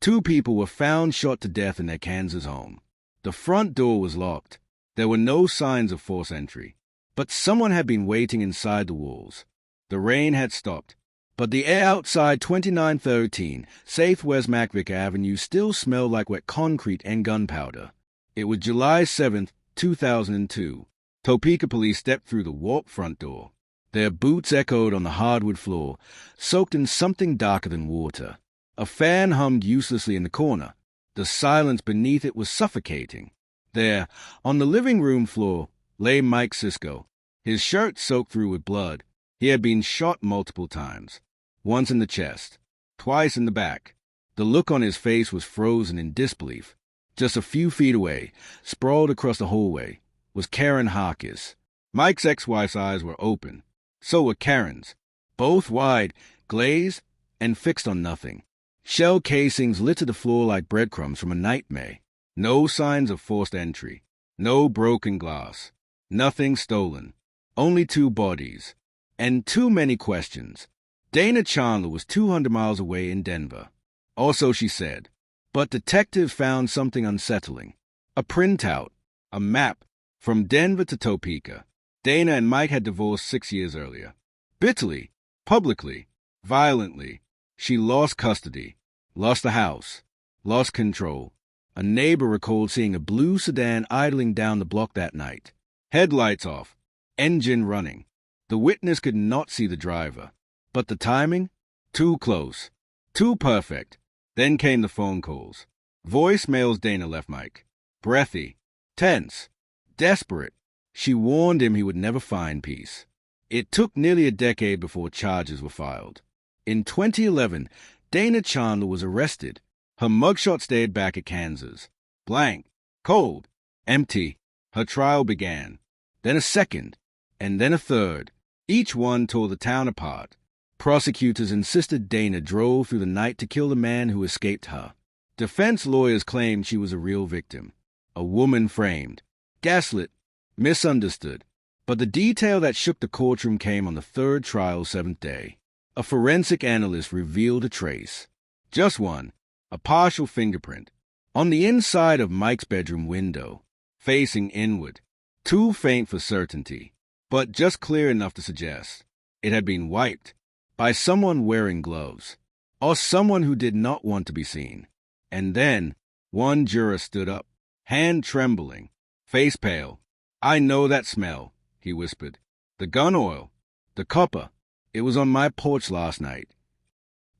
2 people were found shot to death in their Kansas home. The front door was locked. There were no signs of forced entry, but someone had been waiting inside the walls. The rain had stopped, but the air outside 2913 Southwest McVicker Avenue still smelled like wet concrete and gunpowder. It was July 7th, 2002. Topeka police stepped through the warped front door. Their boots echoed on the hardwood floor, soaked in something darker than water. A fan hummed uselessly in the corner. The silence beneath it was suffocating. There, on the living room floor, lay Mike Sisco, his shirt soaked through with blood. He had been shot multiple times, once in the chest, twice in the back. The look on his face was frozen in disbelief. Just a few feet away, sprawled across the hallway, was Karen Harkness. Mike's ex-wife's eyes were open. So were Karen's, both wide, glazed, and fixed on nothing. Shell casings littered the floor like breadcrumbs from a nightmare. No signs of forced entry. No broken glass. Nothing stolen. Only 2 bodies. And too many questions. Dana Chandler was 200 miles away in Denver. Also, she said. But detectives found something unsettling. A printout. A map. From Denver to Topeka. Dana and Mike had divorced 6 years earlier. Bitterly. Publicly. Violently. She lost custody. Lost the house. Lost control. A neighbor recalled seeing a blue sedan idling down the block that night. Headlights off. Engine running. The witness could not see the driver. But the timing? Too close. Too perfect. Then came the phone calls. Voicemails Dana left Mike. Breathy. Tense. Desperate. She warned him he would never find peace. It took nearly a decade before charges were filed. In 2011, Dana Chandler was arrested. Her mugshot stayed back at Kansas. Blank. Cold. Empty. Her trial began. Then a second. And then a third. Each one tore the town apart. Prosecutors insisted Dana drove through the night to kill the man who escaped her. Defense lawyers claimed she was a real victim. A woman framed. Gaslit. Misunderstood. But the detail that shook the courtroom came on the 3rd trial's 7th day. A forensic analyst revealed a trace. Just one. A partial fingerprint. On the inside of Mike's bedroom window. Facing inward. Too faint for certainty, but just clear enough to suggest it had been wiped by someone wearing gloves, or someone who did not want to be seen. And then one juror stood up, hand trembling, face pale. "I know that smell," he whispered. "The gun oil. The copper. It was on my porch last night."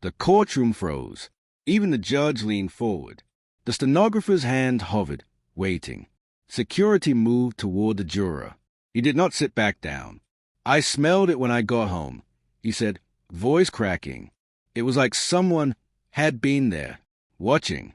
The courtroom froze. Even the judge leaned forward. The stenographer's hand hovered, waiting. Security moved toward the juror. He did not sit back down. "I smelled it when I got home," he said, voice cracking. It was like someone had been there, watching.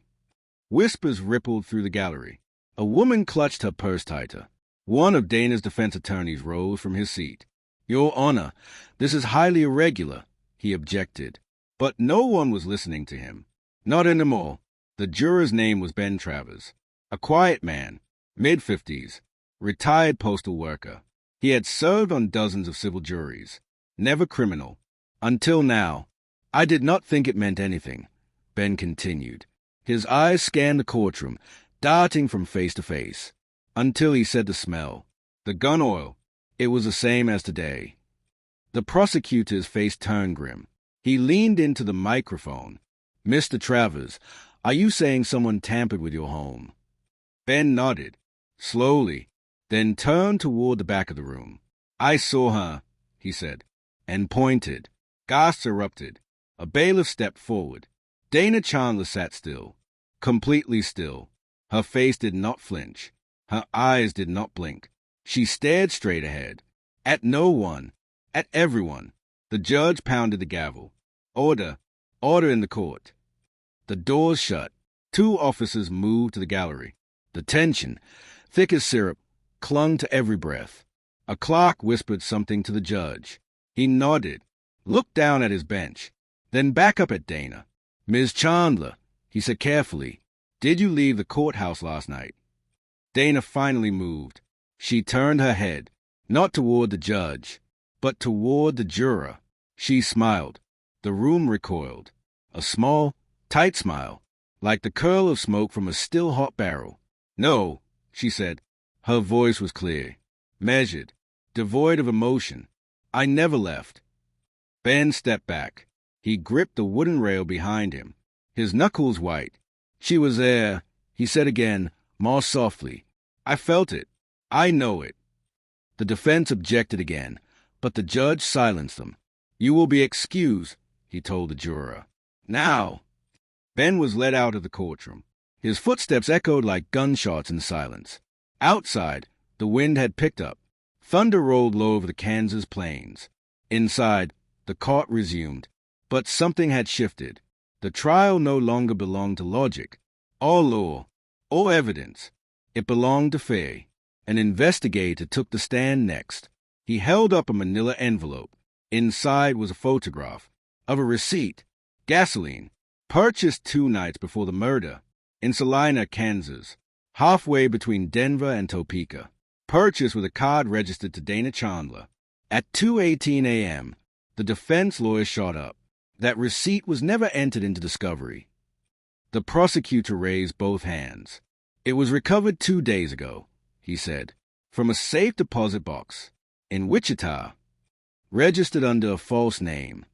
Whispers rippled through the gallery. A woman clutched her purse tighter. One of Dana's defense attorneys rose from his seat. "Your Honor, this is highly irregular," he objected. But no one was listening to him. Not anymore. The juror's name was Ben Travers. A quiet man, mid-50s, retired postal worker. He had served on dozens of civil juries. Never criminal. Until now. "I did not think it meant anything," Ben continued. His eyes scanned the courtroom, darting from face to face. Until he said the smell. The gun oil. It was the same as today. The prosecutor's face turned grim. He leaned into the microphone. "Mr. Travers, are you saying someone tampered with your home?" Ben nodded, slowly, then turned toward the back of the room. "I saw her," he said, and pointed. Gasps erupted. A bailiff stepped forward. Dana Chandler sat still, completely still. Her face did not flinch. Her eyes did not blink. She stared straight ahead. At no one. At everyone. The judge pounded the gavel. "Order. Order in the court." The doors shut. 2 officers moved to the gallery. The tension, thick as syrup, clung to every breath. A clerk whispered something to the judge. He nodded, looked down at his bench, then back up at Dana. "Ms. Chandler," he said carefully, "did you leave the courthouse last night?" Dana finally moved. She turned her head, not toward the judge, but toward the juror. She smiled. The room recoiled. A small, tight smile. like the curl of smoke from a still-hot barrel. "No," she said. Her voice was clear, measured, devoid of emotion. "I never left." Ben stepped back. He gripped the wooden rail behind him, his knuckles white. "She was there," he said again, more softly. "I felt it. I know it." The defense objected again, but the judge silenced them. "You will be excused," he told the juror. "Now." Ben was led out of the courtroom. His footsteps echoed like gunshots in the silence. Outside, the wind had picked up. Thunder rolled low over the Kansas plains. Inside, the court resumed. But something had shifted. The trial no longer belonged to logic, or law, or evidence. It belonged to Faye. An investigator took the stand next. He held up a manila envelope. Inside was a photograph of a receipt, gasoline, purchased 2 nights before the murder, in Salina, Kansas, halfway between Denver and Topeka. Purchased with a card registered to Dana Chandler. At 2:18 a.m., the defense lawyer shot up. That receipt was never entered into discovery. The prosecutor raised both hands. "It was recovered 2 days ago," he said, "from a safe deposit box in Wichita, registered under a false name."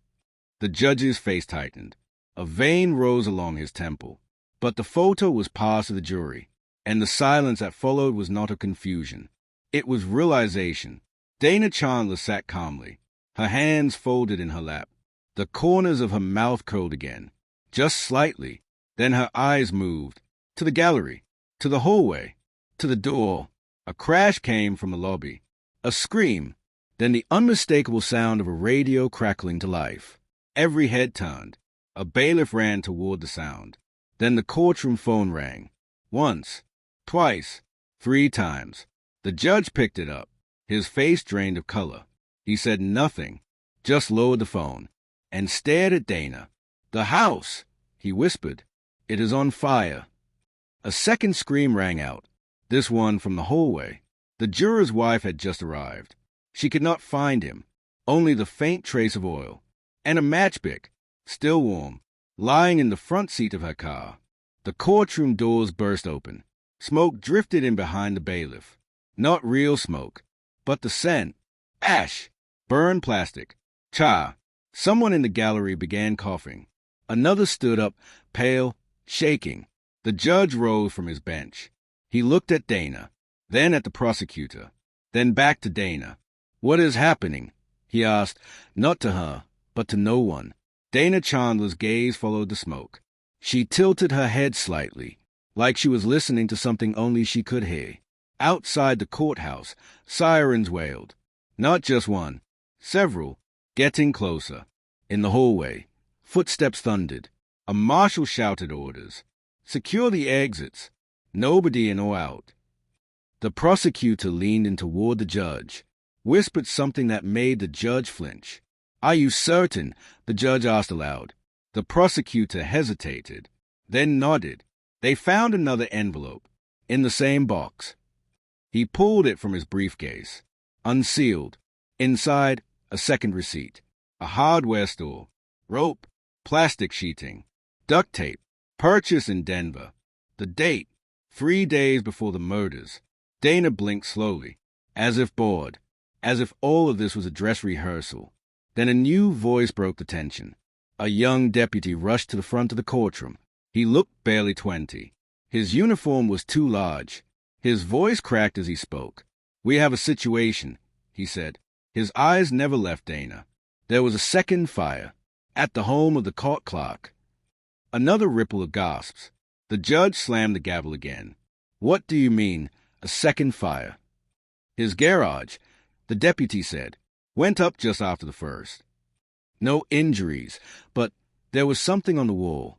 The judge's face tightened. A vein rose along his temple. But the photo was passed to the jury, and the silence that followed was not of confusion. It was realization. Dana Chandler sat calmly, her hands folded in her lap. The corners of her mouth curled again, just slightly. Then her eyes moved, to the gallery, to the hallway, to the door. A crash came from the lobby, a scream, then the unmistakable sound of a radio crackling to life. Every head turned. A bailiff ran toward the sound. Then the courtroom phone rang. Once, twice, 3 times. The judge picked it up, his face drained of color. He said nothing, just lowered the phone, and stared at Dana. "The house," he whispered. "It is on fire." A second scream rang out, this one from the hallway. The juror's wife had just arrived. She could not find him, only the faint trace of oil, and a matchpick, still warm, lying in the front seat of her car. The courtroom doors burst open. Smoke drifted in behind the bailiff. Not real smoke, but the scent. Ash, burned plastic, char. Someone in the gallery began coughing. Another stood up, pale, shaking. The judge rose from his bench. He looked at Dana, then at the prosecutor, then back to Dana. "What is happening?" he asked, not to her, but to no one. Dana Chandler's gaze followed the smoke. She tilted her head slightly, like she was listening to something only she could hear. Outside the courthouse, sirens wailed. Not just one, several, getting closer. In the hallway, footsteps thundered. A marshal shouted orders. "Secure the exits. Nobody in or out." The prosecutor leaned in toward the judge, whispered something that made the judge flinch. "Are you certain?" the judge asked aloud. The prosecutor hesitated, then nodded. They found another envelope, in the same box. He pulled it from his briefcase, unsealed. Inside, a second receipt. A hardware store. Rope, plastic sheeting, duct tape, purchased in Denver. The date, 3 days before the murders. Dana blinked slowly, as if bored, as if all of this was a dress rehearsal. Then a new voice broke the tension. A young deputy rushed to the front of the courtroom. He looked barely 20. His uniform was too large. His voice cracked as he spoke. "We have a situation," he said. His eyes never left Dana. There was a second fire, at the home of the court clerk. Another ripple of gasps. The judge slammed the gavel again. "What do you mean, a second fire?" "His garage," the deputy said, "went up just after the first. No injuries, but there was something on the wall."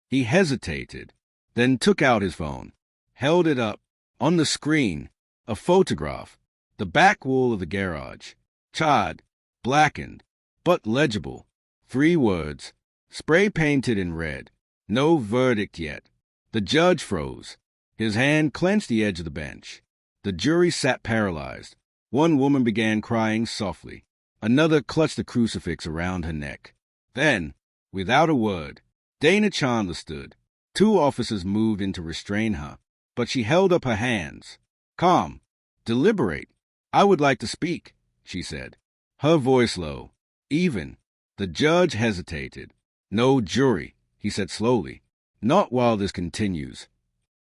He hesitated, then took out his phone, held it up. On the screen, a photograph, the back wall of the garage, charred, blackened, but legible. 3 words, spray-painted in red. No verdict yet. The judge froze. His hand clenched the edge of the bench. The jury sat paralyzed. One woman began crying softly. Another clutched the crucifix around her neck. Then, without a word, Dana Chandler stood, Two officers moved in to restrain her, but she held up her hands. Calm. Deliberate. I would like to speak, she said. Her voice low. Even. The judge hesitated. No jury, he said slowly. Not while this continues.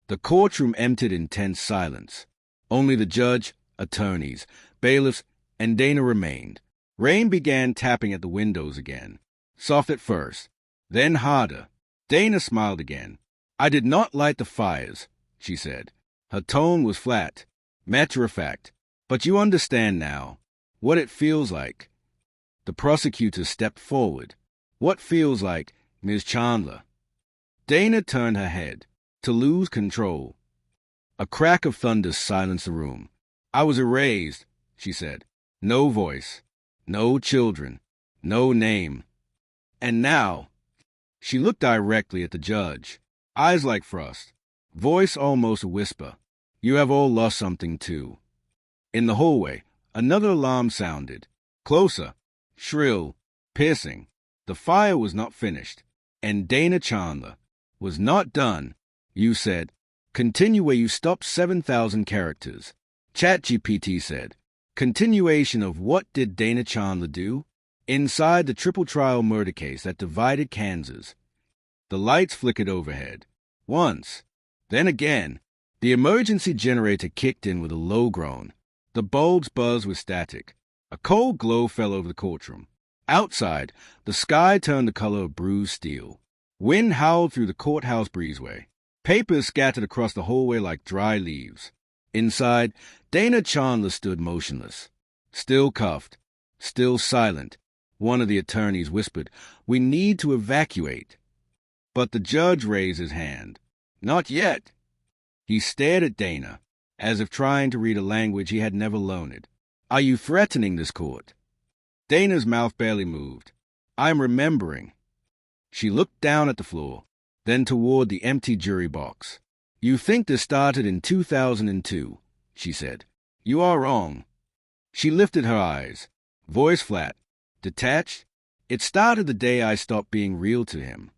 The courtroom emptied in tense silence. Only the judge, attorneys, bailiffs, and Dana remained. Rain began tapping at the windows again. Soft at first, then harder. Dana smiled again. I did not light the fires, she said. Her tone was flat, matter-of-fact. But you understand now what it feels like. The prosecutor stepped forward. What feels like, Ms. Chandler? Dana turned her head, to lose control. A crack of thunder silenced the room. I was erased, she said. No voice, no children, no name. And now, she looked directly at the judge, eyes like frost, voice almost a whisper. You have all lost something too. In the hallway, another alarm sounded. Closer, shrill, piercing. The fire was not finished, and Dana Chandler was not done. You said, continue where you stopped 7,000 characters. ChatGPT said, continuation of what did Dana Chandler do? Inside the triple trial murder case that divided Kansas. The lights flickered overhead. Once, then again. The emergency generator kicked in with a low groan. The bulbs buzzed with static. A cold glow fell over the courtroom. Outside, the sky turned the color of bruised steel. Wind howled through the courthouse breezeway. Papers scattered across the hallway like dry leaves. Inside, Dana Chandler stood motionless. Still cuffed. Still silent. One of the attorneys whispered, "We need to evacuate." But the judge raised his hand. Not yet. He stared at Dana, as if trying to read a language he had never learned. Are you threatening this court? Dana's mouth barely moved. I'm remembering. She looked down at the floor, then toward the empty jury box. You think this started in 2002, she said. You are wrong. She lifted her eyes, voice flat, detached. It started the day I stopped being real to him.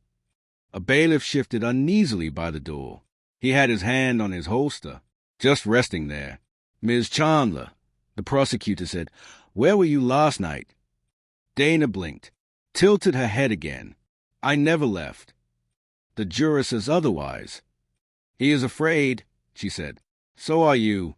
A bailiff shifted uneasily by the door. He had his hand on his holster, just resting there. Ms. Chandler, the prosecutor said, where were you last night? Dana blinked, tilted her head again. I never left. The juror says otherwise. He is afraid, she said. So are you.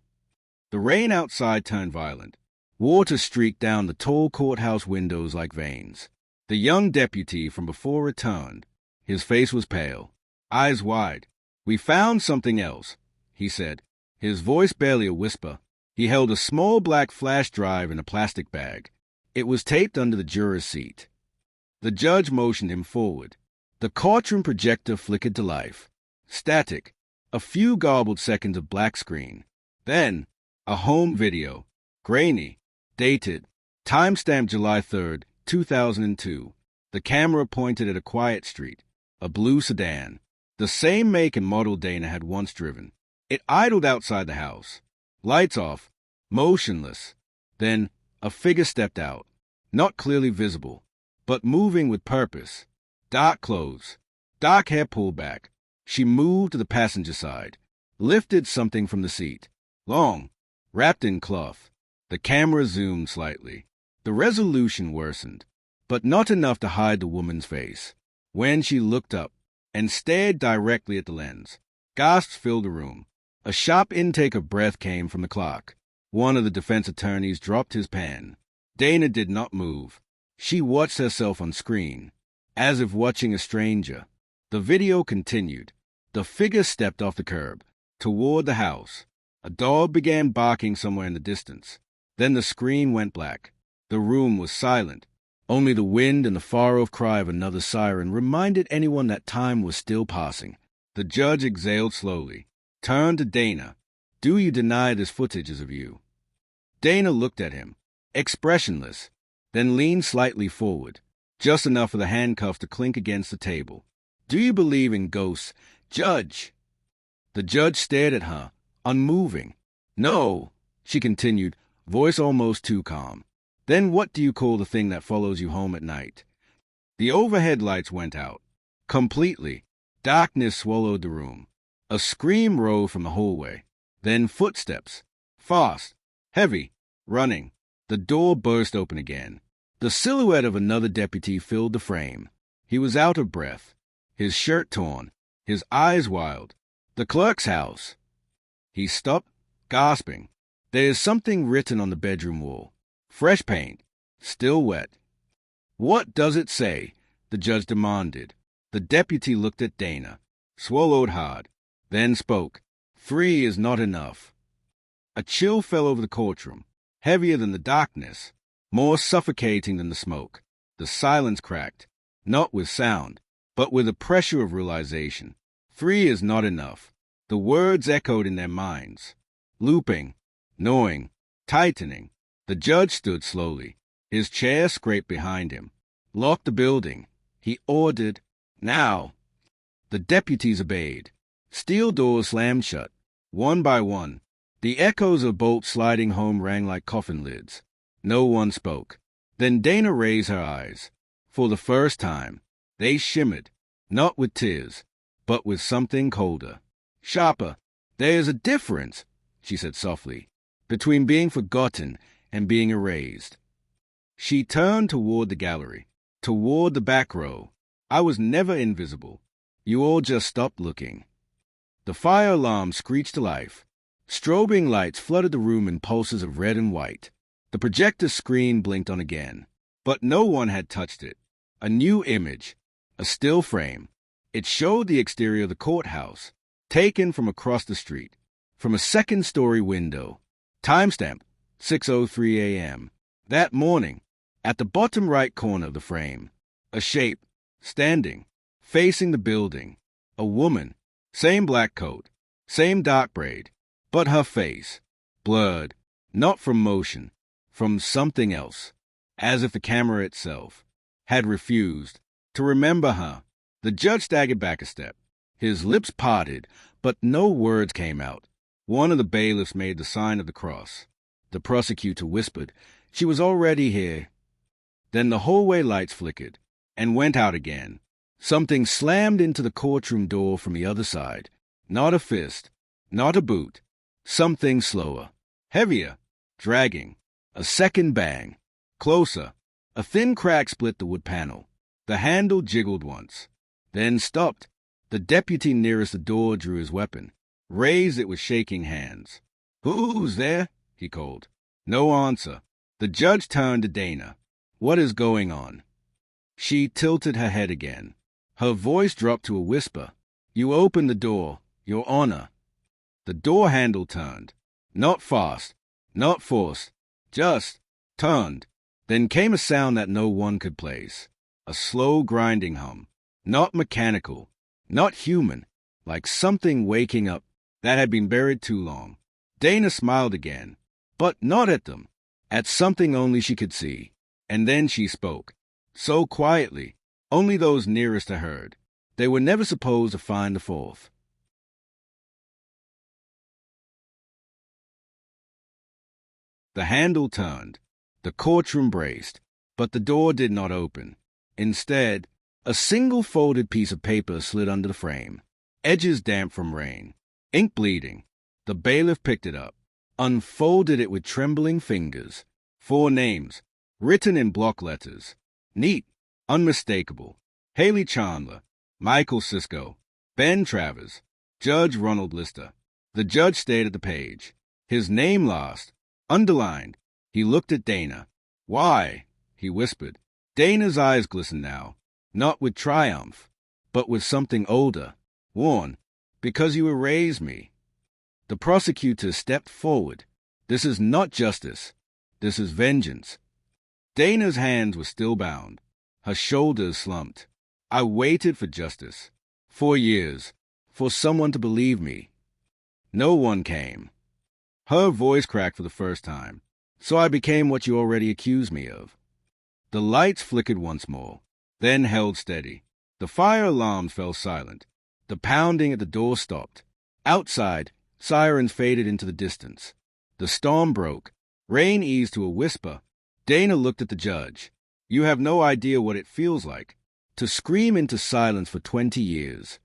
The rain outside turned violent. Water streaked down the tall courthouse windows like veins. The young deputy from before returned. His face was pale, eyes wide. We found something else, he said, his voice barely a whisper. He held a small black flash drive in a plastic bag. It was taped under the juror's seat. The judge motioned him forward. The courtroom projector flickered to life. Static. A few garbled seconds of black screen. Then, a home video. Grainy. Dated. Timestamped July 3rd, 2002. The camera pointed at a quiet street. A blue sedan. The same make and model Dana had once driven. It idled outside the house. Lights off. Motionless. Then, a figure stepped out. Not clearly visible, but moving with purpose. Dark clothes. Dark hair pulled back. She moved to the passenger side. Lifted something from the seat. Long. Wrapped in cloth. The camera zoomed slightly. The resolution worsened, but not enough to hide the woman's face. When she looked up and stared directly at the lens, gasps filled the room. A sharp intake of breath came from the clock. One of the defense attorneys dropped his pen. Dana did not move. She watched herself on screen, as if watching a stranger. The video continued. The figure stepped off the curb, toward the house. A dog began barking somewhere in the distance. Then the screen went black. The room was silent. Only the wind and the far-off cry of another siren reminded anyone that time was still passing. The judge exhaled slowly, turned to Dana. Do you deny this footage is of you? Dana looked at him, expressionless, then leaned slightly forward, just enough for the handcuffs to clink against the table. Do you believe in ghosts, Judge? The judge stared at her, unmoving. No, she continued, voice almost too calm. Then what do you call the thing that follows you home at night? The overhead lights went out. Completely. Darkness swallowed the room. A scream rose from the hallway. Then footsteps. Fast, heavy, running. The door burst open again. The silhouette of another deputy filled the frame. He was out of breath, his shirt torn, his eyes wild. The clerk's house. He stopped, gasping. There is something written on the bedroom wall. Fresh paint, still wet. What does it say? The judge demanded. The deputy looked at Dana, swallowed hard, then spoke. 3 is not enough. A chill fell over the courtroom, heavier than the darkness, more suffocating than the smoke. The silence cracked, not with sound, but with a pressure of realization. 3 is not enough. The words echoed in their minds, looping, gnawing, tightening. The judge stood slowly, his chair scraped behind him. Lock the building, he ordered. Now. The deputies obeyed. Steel doors slammed shut, one by one. The echoes of bolts sliding home rang like coffin lids. No one spoke. Then Dana raised her eyes. For the first time, they shimmered, not with tears, but with something colder, sharper. There is a difference, she said softly, between being forgotten and being erased. She turned toward the gallery, toward the back row. I was never invisible. You all just stopped looking. The fire alarm screeched to life. Strobing lights flooded the room in pulses of red and white. The projector screen blinked on again, but no one had touched it. A new image, a still frame. It showed the exterior of the courthouse, taken from across the street, from a second-story window. Timestamp, 6:03 a.m. That morning, at the bottom right corner of the frame, a shape, standing, facing the building, a woman, same black coat, same dark braid, but her face, blurred, not from motion, from something else, as if the camera itself had refused to remember her. The judge staggered back a step. His lips parted, but no words came out. One of the bailiffs made the sign of the cross. The prosecutor whispered, "She was already here." Then the hallway lights flickered and went out again. Something slammed into the courtroom door from the other side. Not a fist, not a boot. Something slower, heavier, dragging. A second bang. Closer. A thin crack split the wood panel. The handle jiggled once, then stopped. The deputy nearest the door drew his weapon, raised it with shaking hands. "Who's there?" he called. No answer. The judge turned to Dana. "What is going on?" She tilted her head again. Her voice dropped to a whisper. "You opened the door, Your Honor." The door handle turned. Not fast, not forced, just turned. Then came a sound that no one could place. A slow grinding hum. Not mechanical, not human, like something waking up that had been buried too long. Dana smiled again, but not at them, at something only she could see. And then she spoke, so quietly, only those nearest her heard. They were never supposed to find the fourth. The handle turned. The courtroom braced, but the door did not open. Instead, a single folded piece of paper slid under the frame, edges damp from rain, ink bleeding. The bailiff picked it up, unfolded it with trembling fingers. 4 names, written in block letters. Neat, unmistakable. Haley Chandler, Michael Sisco, Ben Travers, Judge Ronald Lister. The judge stared at the page. His name last, underlined. He looked at Dana. "Why?" he whispered. Dana's eyes glistened now, not with triumph, but with something older. "Warn, because you erased me." The prosecutor stepped forward. "This is not justice. This is vengeance." Dana's hands were still bound. Her shoulders slumped. "I waited for justice. 4 years. For someone to believe me. No one came." Her voice cracked for the first time. "So I became what you already accused me of." The lights flickered once more, then held steady. The fire alarms fell silent. The pounding at the door stopped. Outside, sirens faded into the distance. The storm broke. Rain eased to a whisper. Dana looked at the judge. "You have no idea what it feels like to scream into silence for 20 years.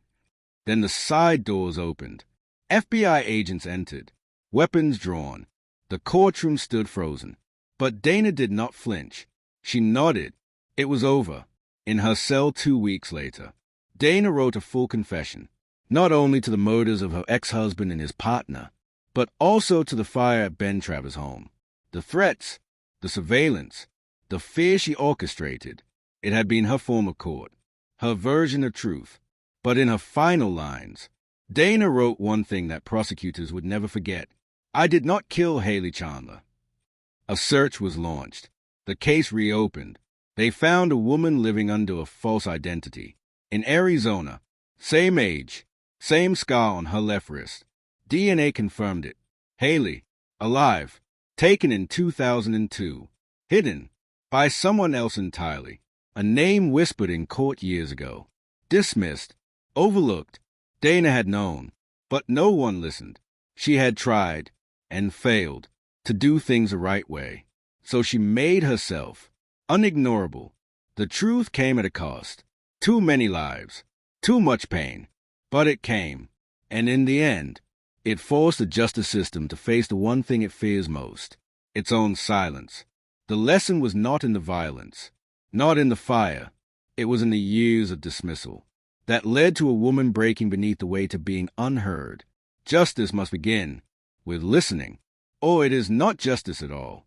Then the side doors opened. FBI agents entered, weapons drawn. The courtroom stood frozen. But Dana did not flinch. She nodded. It was over. In her cell 2 weeks later, Dana wrote a full confession, not only to the murders of her ex-husband and his partner, but also to the fire at Ben Travis' home. The threats, the surveillance, the fear she orchestrated. It had been her form of court, her version of truth. But in her final lines, Dana wrote one thing that prosecutors would never forget. I did not kill Haley Chandler. A search was launched. The case reopened. They found a woman living under a false identity. In Arizona, same age, same scar on her left wrist. DNA confirmed it. Haley, alive, taken in 2002, hidden by someone else entirely. A name whispered in court years ago. Dismissed, overlooked. Dana had known, but no one listened. She had tried, and failed, to do things the right way. So she made herself unignorable. The truth came at a cost. Too many lives, too much pain. But it came, and in the end, it forced the justice system to face the one thing it fears most, its own silence. The lesson was not in the violence, not in the fire. It was in the years of dismissal that led to a woman breaking beneath the weight of being unheard. Justice must begin with listening, or it is not justice at all.